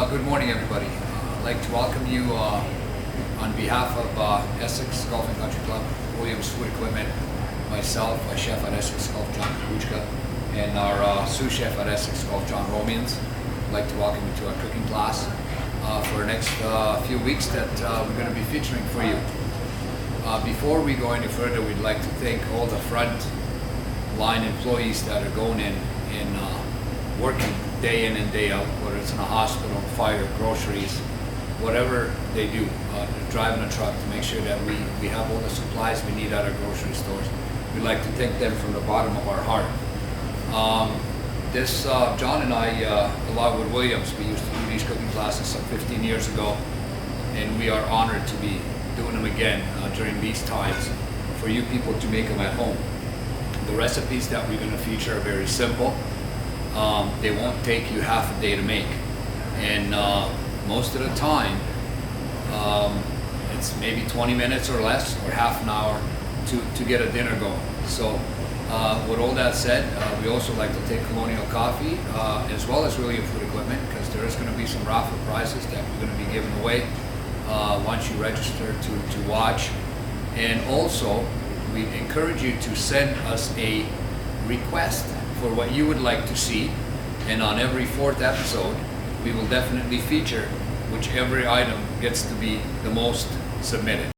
Good morning, everybody. I'd like to welcome you on behalf of Essex Golf and Country Club, Williams Food Equipment, myself, our chef at Essex Golf, John Kukucka, and our sous chef at Essex Golf, John Romians. I'd like to welcome you to our cooking class for the next few weeks that we're going to be featuring for you. Before we go any further, we'd like to thank all the front line employees that are going in working day in and day out, whether it's in a hospital, fire, groceries, whatever they do, driving a truck to make sure that we have all the supplies we need at our grocery stores. We'd like to thank them from the bottom of our heart. John and I, along with Williams, we used to do these cooking classes some 15 years ago, and we are honored to be doing them again during these times for you people to make them at home. The recipes that we're going to feature are very simple. They won't take you half a day to make, and most of the time it's maybe 20 minutes or less, or half an hour to get a dinner going. So with all that said, we also like to take Colonial Coffee as well as Williams Food Equipment, because there is going to be some raffle prizes that we're going to be giving away once you register to watch. And also we encourage you to send us a request for what you would like to see, and on every 4th episode we will definitely feature whichever item gets to be the most submitted.